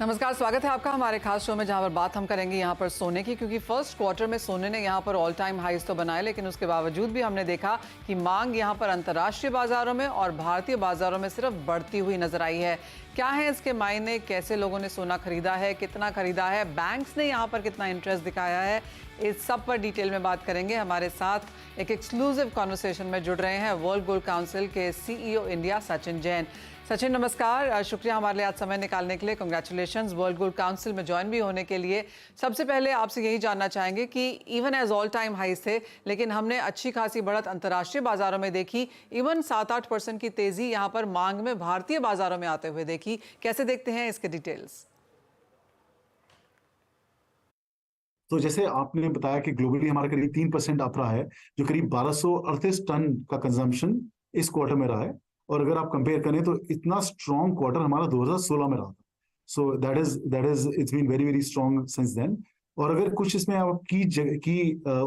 नमस्कार, स्वागत है आपका हमारे खास शो में, जहां पर बात हम करेंगे यहाँ पर सोने की, क्योंकि फर्स्ट क्वार्टर में सोने ने यहाँ पर ऑल टाइम हाईज तो बनाए, लेकिन उसके बावजूद भी हमने देखा कि मांग यहाँ पर अंतर्राष्ट्रीय बाजारों में और भारतीय बाजारों में सिर्फ बढ़ती हुई नजर आई है। क्या है इसके मायने, कैसे लोगों ने सोना खरीदा है, कितना खरीदा है, बैंक्स ने यहाँ पर कितना इंटरेस्ट दिखाया है, इस सब पर डिटेल में बात करेंगे। हमारे साथ एक एक्सक्लूसिव कॉन्वर्सेशन में जुड़ रहे हैं वर्ल्ड गोल्ड काउंसिल के CEO इंडिया सचिन जैन। सचिन नमस्कार, शुक्रिया हमारे लिए आज समय निकालने के लिए। कंग्रेचुलेशंस वर्ल्ड गोल्ड काउंसिल में ज्वाइन भी होने के लिए। सबसे पहले आपसे यही जानना चाहेंगे कि even as all time highs थे, लेकिन हमने अच्छी खासी बढ़त अंतर्राष्ट्रीय बाजारों में देखी। इवन 7-8% की तेजी यहाँ पर मांग में भारतीय बाजारों में आते हुए देखी। कैसे देखते हैं इसके डिटेल्स? तो जैसे आपने बताया कि ग्लोबली हमारा करीब 3% अप रहा है, जो करीब 1238 टन का कंजम्पशन इस क्वार्टर में रहा है। और अगर आप कंपेयर करें तो इतना स्ट्रॉन्ग क्वार्टर हमारा 2016 में रहा था। So that is it's been very very strong since then. और अगर कुछ इसमें आप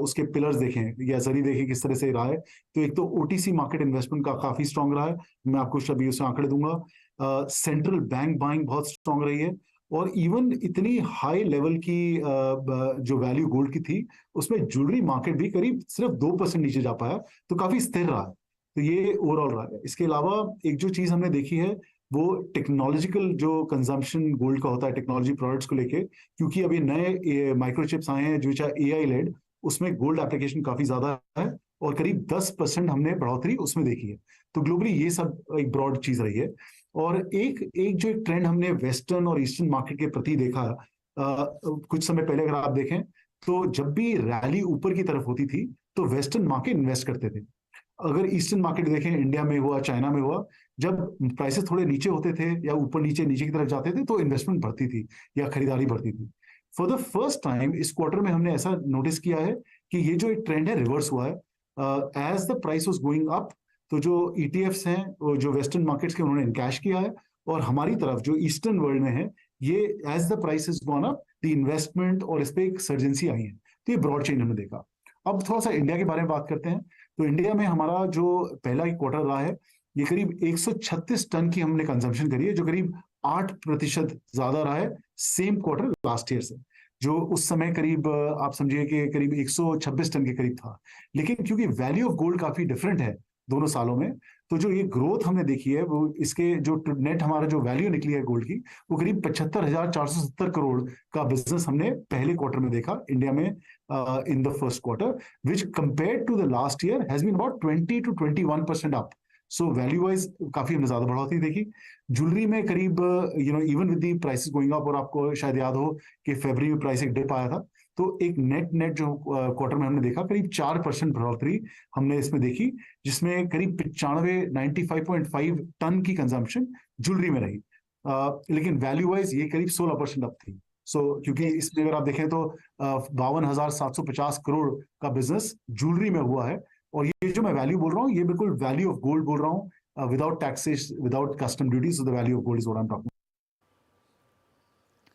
उसके पिलर्स देखें या जरिए देखें किस तरह से रहा है, तो एक तो OTC मार्केट इन्वेस्टमेंट का काफी स्ट्रॉन्ग रहा है। मैं आपको अभी उसमें आंकड़े दूंगा। सेंट्रल बैंक बाइंग बहुत स्ट्रॉन्ग रही है। और इवन इतनी हाई लेवल की जो वैल्यू गोल्ड की थी, उसमें ज्वेलरी मार्केट भी करीब सिर्फ 2% नीचे जा पाया, तो काफी स्थिर रहा है। तो ये ओवरऑल रहा है। इसके अलावा एक जो चीज हमने देखी है वो टेक्नोलॉजिकल जो कंजम्पशन गोल्ड का होता है टेक्नोलॉजी प्रोडक्ट्स को लेके, क्योंकि अभी नए माइक्रोचिप्स आए हैं जो चाहे AI लेड, उसमें गोल्ड एप्लीकेशन काफी ज्यादा है और करीब 10% हमने बढ़ोतरी उसमें देखी है। तो ग्लोबली ये सब एक ब्रॉड चीज रही है। और एक ट्रेंड हमने वेस्टर्न और ईस्टर्न मार्केट के प्रति देखा कुछ समय पहले, अगर आप देखें तो जब भी रैली ऊपर की तरफ होती थी तो वेस्टर्न मार्केट इन्वेस्ट करते थे। अगर ईस्टर्न मार्केट देखें, इंडिया में हुआ, चाइना में हुआ, जब प्राइसेस थोड़े नीचे होते थे या ऊपर नीचे नीचे की तरफ जाते थे तो इन्वेस्टमेंट बढ़ती थी या खरीदारी बढ़ती थी। फॉर द फर्स्ट टाइम इस क्वार्टर में हमने ऐसा नोटिस किया है कि ये जो एक ट्रेंड है रिवर्स हुआ है। As the price was going up, तो जो ETFs हैं जो वेस्टर्न मार्केट्स के, उन्होंने इनकैश किया है। और हमारी तरफ जो ईस्टर्न वर्ल्ड में है, ये as the price is gone up, the investment और इस पे एक सर्जेंसी आई है। तो ये ब्रॉड चेंज हमने देखा। अब थोड़ा सा इंडिया के बारे में बात करते हैं। तो इंडिया में हमारा जो पहला क्वार्टर रहा है, ये करीब 136 टन की हमने कंजम्पशन करी है, जो करीब 8% ज्यादा रहा है सेम क्वार्टर लास्ट ईयर से, जो उस समय करीब आप समझिए कि करीब 126 टन के करीब था। लेकिन क्योंकि वैल्यू ऑफ गोल्ड काफी डिफरेंट है दोनों सालों में, तो जो ये ग्रोथ हमने देखी है वो इसके जो नेट हमारा जो वैल्यू निकली है गोल्ड की, वो करीब 75,470 करोड़ का बिजनेस हमने पहले क्वार्टर में देखा इंडिया में in the first quarter, which compare to the last year has been about 20 to 21% up. So value wise काफी हमने ज्यादा बढ़ोतरी देखी। ज्वेलरी में करीब even with the prices going up, और आपको शायद याद हो कि फरवरी में प्राइस एक डिप आया था, तो एक नेट जो क्वार्टर में हमने देखा करीब 4% बढ़ोतरी हमने इसमें देखी, जिसमें करीब 95.5 टन की कंजम्पशन ज्वेलरी में रही। लेकिन वैल्यू वाइज ये करीब 16% अप थी। क्योंकि इसमें अगर आप देखें तो 52,750 करोड़ का बिजनेस ज्वेलरी में हुआ है। और ये जो मैं वैल्यू बोल रहा हूँ, ये बिल्कुल वैल्यू ऑफ गोल्ड बोल रहा हूँ, without taxes, without custom duties. The value of gold is what I am talking.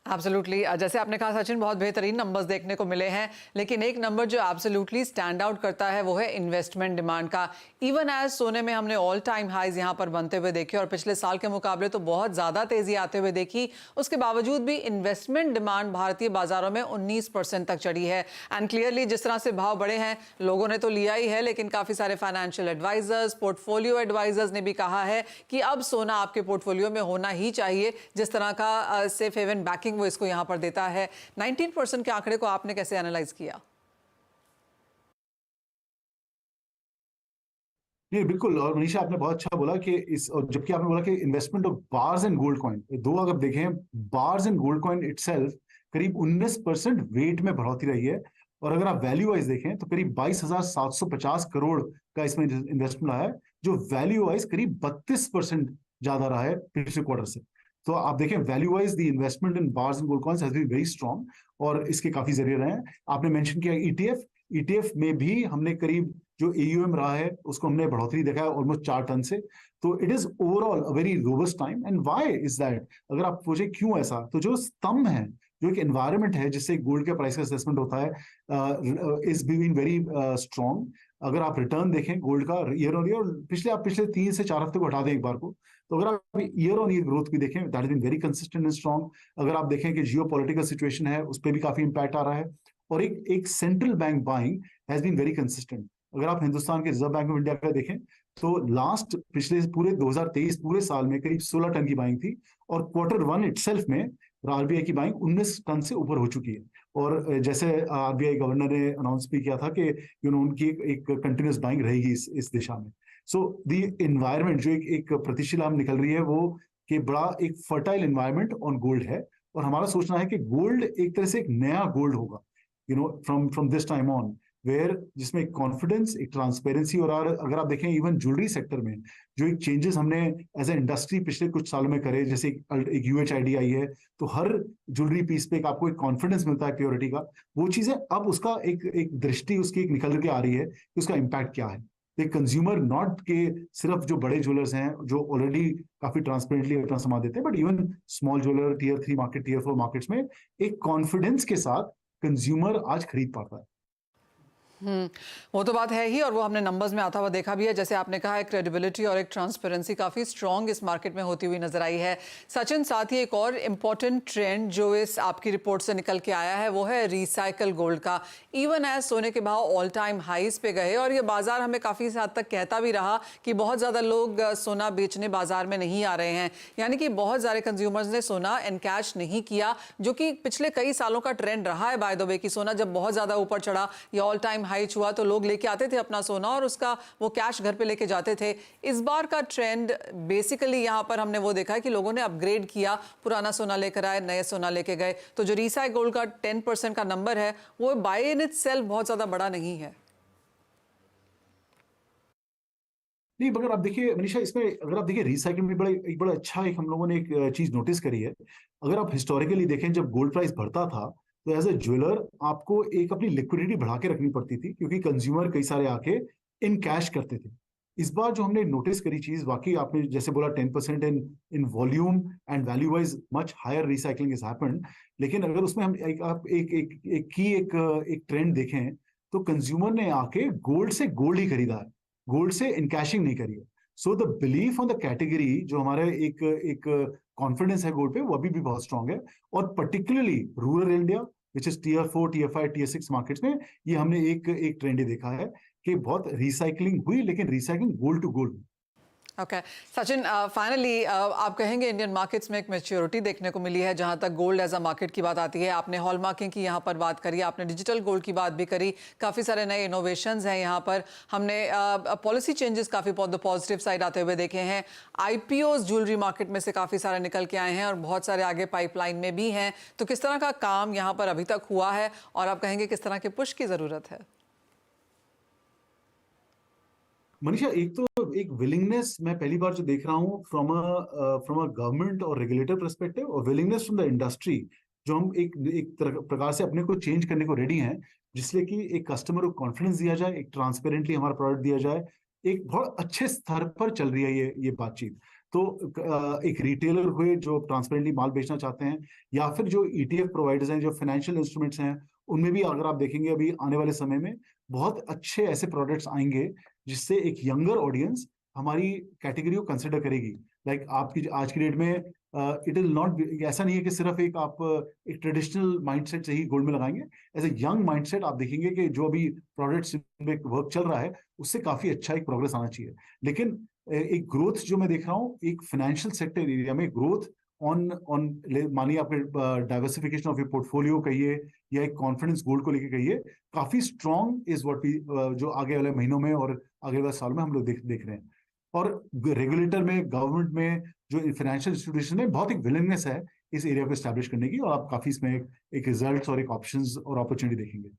Absolutely, जैसे आपने कहा सचिन, बहुत बेहतरीन नंबर्स देखने को मिले हैं, लेकिन एक नंबर जो एब्सोल्युटली स्टैंड आउट करता है वो है इन्वेस्टमेंट डिमांड का। इवन एज सोने में हमने ऑल टाइम हाईज यहाँ पर बनते हुए देखे और पिछले साल के मुकाबले तो बहुत ज़्यादा तेज़ी आते हुए देखी। उसके बावजूद भी इन्वेस्टमेंट डिमांड भारतीय बाजारों में 19% तक चढ़ी है। एंड क्लियरली जिस तरह से भाव बढ़े हैं, लोगों ने तो लिया ही है, लेकिन काफ़ी सारे फाइनेंशियल एडवाइजर्स, पोर्टफोलियो एडवाइजर्स ने भी कहा है कि अब सोना आपके पोर्टफोलियो में होना ही चाहिए। जिस तरह का सेफ हेवन बैकिंग वो इसको यहां पर देता है। 19% के आंकड़े को आपने कैसे एनालाइज किया? नहीं, बिल्कुल। और मनीषा, आपने बहुत अच्छा बोला कि और जबकि आपने बोला कि investment of bars and gold coin, दो अगर देखें, bars and gold coin itself करीब 19% वेट में बढ़ोतरी रही है। और अगर आप वैल्यू वाइज देखें तो करीब 22,750 करोड़ का इसमें इन्वेस्टमेंट आया है, जो वैल्यू वाइज करीब 32% ज्यादा रहा है पिछले क्वार्टर से। तो आप देखें value wise the investment in bars and gold coins has been very strong, और इसके काफी जरिए रहे हैं। आपने मेंशन किया ETF में भी हमने करीब जो AUM रहा है उसको हमने बढ़ोतरी देखा है ऑलमोस्ट 4 टन से। तो it is overall a very robust time. And why is that? अगर आप पूछे क्यों ऐसा, तो जो स्तंभ है, जो एक एनवायरनमेंट है जिससे गोल्ड के प्राइस का असेसमेंट होता है, इज बीइंग वेरी स्ट्रांग। अगर आप रिटर्न देखें गोल्ड का ईयर ऑन ईयर, और पिछले 3 से 4 हफ्ते को हटा दें एक बार को, तो अगर आप ईयर ऑन ईयर ग्रोथ भी देखें, that is been very consistent and strong. अगर आप देखें कि जियो पॉलिटिकल सिचुएशन है, उस पर भी काफी इंपैक्ट आ रहा है, और एक एक central bank buying has been very consistent. अगर आप हिंदुस्तान के रिजर्व बैंक ऑफ इंडिया का देखें, तो पिछले पूरे 2023 पूरे साल में करीब 16 टन की बाइंग थी, और Q1 इटसेल्फ में आरबीआई की बाइंग 19 टन से ऊपर हो चुकी है। और जैसे आरबीआई गवर्नर ने अनाउंस भी किया था कि उनकी एक कंटिन्यूस बाइंग रहेगी इस दिशा में। सो द इन्वायरमेंट जो एक प्रतिशील हम निकल रही है, वो कि बड़ा एक फर्टाइल इन्वायरमेंट ऑन गोल्ड है, और हमारा सोचना है कि गोल्ड एक तरह से एक नया गोल्ड होगा from this time on, where जिसमें एक कॉन्फिडेंस, एक ट्रांसपेरेंसी, और अगर आप देखें इवन ज्वेलरी सेक्टर में जो एक चेंजेस हमने एज ए इंडस्ट्री पिछले कुछ सालों में करे, जैसे एक यूएचआईडी आई है, तो हर ज्वेलरी पीस पे आपको एक कॉन्फिडेंस मिलता है प्योरिटी का, वो चीजें अब उसका एक दृष्टि उसकी एक निकल के आ रही है कि उसका इम्पैक्ट क्या है। एक कंज्यूमर नॉट के सिर्फ जो बड़े ज्वेलर्स हैं जो ऑलरेडी काफी ट्रांसपेरेंटली अपना सामान देते हैं, but even small jeweller, tier 3 market, tier 4 markets में एक कॉन्फिडेंस के साथ कंज्यूमर आज खरीद पाता है। वो तो बात है ही, और वो हमने नंबर्स में आता हुआ देखा भी है। जैसे आपने कहा, एक क्रेडिबिलिटी और एक ट्रांसपेरेंसी काफ़ी स्ट्रॉन्ग इस मार्केट में होती हुई नजर आई है। सचिन, साथ ही एक और इम्पॉर्टेंट ट्रेंड जो इस आपकी रिपोर्ट से निकल के आया है, वो है रिसाइकल गोल्ड का। इवन एज सोने के भाव ऑल टाइम हाईज पे गए, और ये बाजार हमें काफ़ी हद तक कहता भी रहा कि बहुत ज़्यादा लोग सोना बेचने बाजार में नहीं आ रहे हैं, यानी कि बहुत सारे कंज्यूमर्स ने सोना एनकैश नहीं किया, जो कि पिछले कई सालों का ट्रेंड रहा है बाय द वे, कि सोना जब बहुत ज़्यादा ऊपर चढ़ा या ऑल टाइम हाई छुआ तो लोग लेके आते थे अपना सोना और उसका वो कैश घर पे लेके जाते थे। इस बार का ट्रेंड बेसिकली यहाँ पर हमने वो देखा है कि लोगों ने अपग्रेड किया, पुराना सोना लेकर आए, नए सोना लेके गए। तो जो रीसाइक गोल्ड का 10% का नंबर है, वो बाय इन इटसेल्फ बहुत ज्यादा बड़ा नहीं है। नहीं, मगर आप देखिए मनीषा, इसमें अगर आप देखिए रिसाइकलिंग में एक बड़ा अच्छा एक हम लोगों ने एक चीज नोटिस करी है। अगर आप हिस्टोरिकली देखें, जब गोल्ड प्राइस बढ़ता था, तो एज ए ज्वेलर आपको एक अपनी लिक्विडिटी बढ़ा के रखनी पड़ती थी, क्योंकि कंज्यूमर कई सारे आके इन कैश करते थे। इस बार जो हमने नोटिस करी चीज, वाकई आपने जैसे बोला 10% in volume and value wise much higher recycling is happened. लेकिन अगर उसमें हम एक ट्रेंड देखें, तो कंज्यूमर ने आके गोल्ड से गोल्ड ही खरीदा है, गोल्ड से इनकैशिंग नहीं करी है। So the belief on the category, जो हमारे एक कॉन्फिडेंस है गोल्ड पे, वो अभी भी बहुत स्ट्रांग है। और particularly rural India, which is tier 4, tier 5, tier 6 markets में, ये हमने एक ट्रेंड देखा है कि बहुत रिसाइकलिंग हुई, लेकिन recycling gold to gold. Okay Sachin, finally आप कहेंगे इंडियन मार्केट्स में एक मैच्योरिटी देखने को मिली है जहां तक गोल्ड एज अ मार्केट की बात आती है। आपने हॉलमार्किंग की यहाँ पर बात करी, आपने डिजिटल गोल्ड की बात भी करी, काफ़ी सारे नए इनोवेशंस हैं यहाँ पर। हमने पॉलिसी चेंजेस काफ़ी पॉजिटिव साइड आते हुए देखे हैं। आईपीओज ज्वेलरी मार्केट में से काफ़ी सारे निकल के आए हैं और बहुत सारे आगे पाइपलाइन में भी हैं। तो किस तरह का काम यहाँ पर अभी तक हुआ है, और आप कहेंगे किस तरह के पुश की ज़रूरत है? मनीषा, एक विलिंगनेस मैं पहली बार जो देख रहा हूँ फ्रॉम अ गवर्नमेंट और रेगुलेटर परस्पेक्टिव, और विलिंगनेस फ्रॉम द इंडस्ट्री, जो हम एक प्रकार से अपने को चेंज करने को रेडी हैं, जिससे कि एक कस्टमर को कॉन्फिडेंस दिया जाए, एक ट्रांसपेरेंटली हमारा प्रोडक्ट दिया जाए। एक बहुत अच्छे स्तर पर चल रही है ये बातचीत। तो एक रिटेलर हुए जो ट्रांसपेरेंटली माल बेचना चाहते हैं, या फिर जो ईटीएफ प्रोवाइडर्स हैं, जो फाइनेंशियल इंस्ट्रूमेंट्स हैं, उनमें भी अगर आप देखेंगे अभी आने वाले समय में बहुत अच्छे ऐसे प्रोडक्ट्स आएंगे, जिससे एक यंगर ऑडियंस हमारी कैटेगरी को कंसिडर करेगी। लाइक आपकी आज की डेट में इट विल नॉट, ऐसा नहीं है कि सिर्फ आप एक ट्रेडिशनल माइंडसेट से ही गोल्ड में लगाएंगे। एज ए यंग माइंडसेट आप देखेंगे कि जो अभी प्रोडक्ट्स में वर्क चल रहा है, उससे काफी अच्छा एक प्रोग्रेस आना चाहिए। लेकिन एक ग्रोथ जो मैं देख रहा हूँ एक फाइनेंशियल सेक्टर एरिया में, ग्रोथ ऑन ऑन मानिए आपके डाइवर्सिफिकेशन ऑफ योर पोर्टफोलियो कहिए, या एक कॉन्फिडेंस गोल्ड को लेके कहिए, काफी स्ट्रॉन्ग इज व्हाट वी जो आगे वाले महीनों में और आगे वाले साल में हम लोग देख रहे हैं। और रेगुलेटर में, गवर्नमेंट में, जो फाइनेंशियल इंस्टीट्यूशन है, बहुत एक विलिंगनेस है इस एरिया को एस्टैब्लिश करने की, और आप काफी इसमें एक रिजल्ट्स और एक ऑप्शंस और अपॉर्चुनिटी देखेंगे।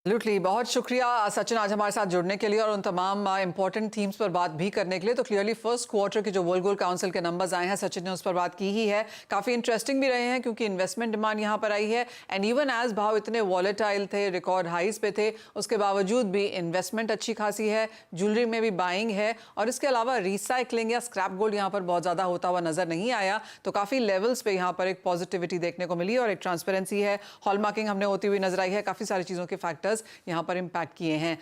एब्सोल्युटली, बहुत शुक्रिया सचिन आज हमारे साथ जुड़ने के लिए और उन तमाम इंपॉर्टेंट थीम्स पर बात भी करने के लिए। तो क्लियरली फर्स्ट क्वार्टर के जो वर्ल्ड गोल्ड काउंसिल के नंबर्स आए हैं, सचिन ने उस पर बात की ही है। काफ़ी इंटरेस्टिंग भी रहे हैं क्योंकि इन्वेस्टमेंट डिमांड यहाँ पर आई है, एंड इवन एज भाव इतने वॉलेटाइल थे, रिकॉर्ड हाइज पे थे, उसके बावजूद भी इन्वेस्टमेंट अच्छी खासी है, ज्वेलरी में भी बाइंग है, और इसके अलावा रिसाइकलिंग या स्क्रैप गोल्ड यहाँ पर बहुत ज़्यादा होता हुआ नजर नहीं आया। तो काफ़ी लेवल्स पे यहाँ पर एक पॉजिटिविटी देखने को मिली और एक ट्रांसपेरेंसी है, हॉलमार्किंग हमने होती हुई नजर आई है, काफ़ी सारी चीज़ों के फैक्टर्स फैक्टर्स यहाँ पर इम्पैक्ट किए हैं।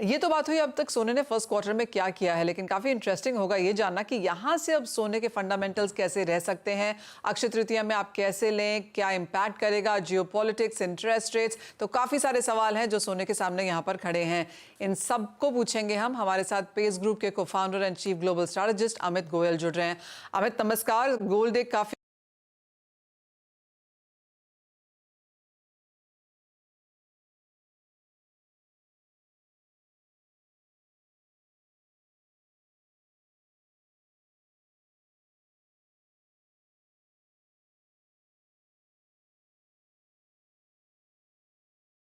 ये तो बात हुई अब तक सोने ने फर्स्ट क्वार्टर में क्या किया है, लेकिन काफी इंटरेस्टिंग होगा ये जानना कि यहाँ से अब सोने के फंडामेंटल्स कैसे रह सकते हैं। अक्षय तृतीया में आप कैसे लें, क्या इम्पैक्ट करेगा जियोपॉलिटिक्स, इंटरेस्ट रेट्स, तो काफी सारे सवाल हैं जो सोने के सामने यहाँ पर खड़े हैं। इन सबको पूछेंगे हम। हमारे साथ पेस ग्रुप के को founder and chief global strategist Amit Goyal जुड़ रहे हैं। अमित नमस्कार। गोल्ड एक काफी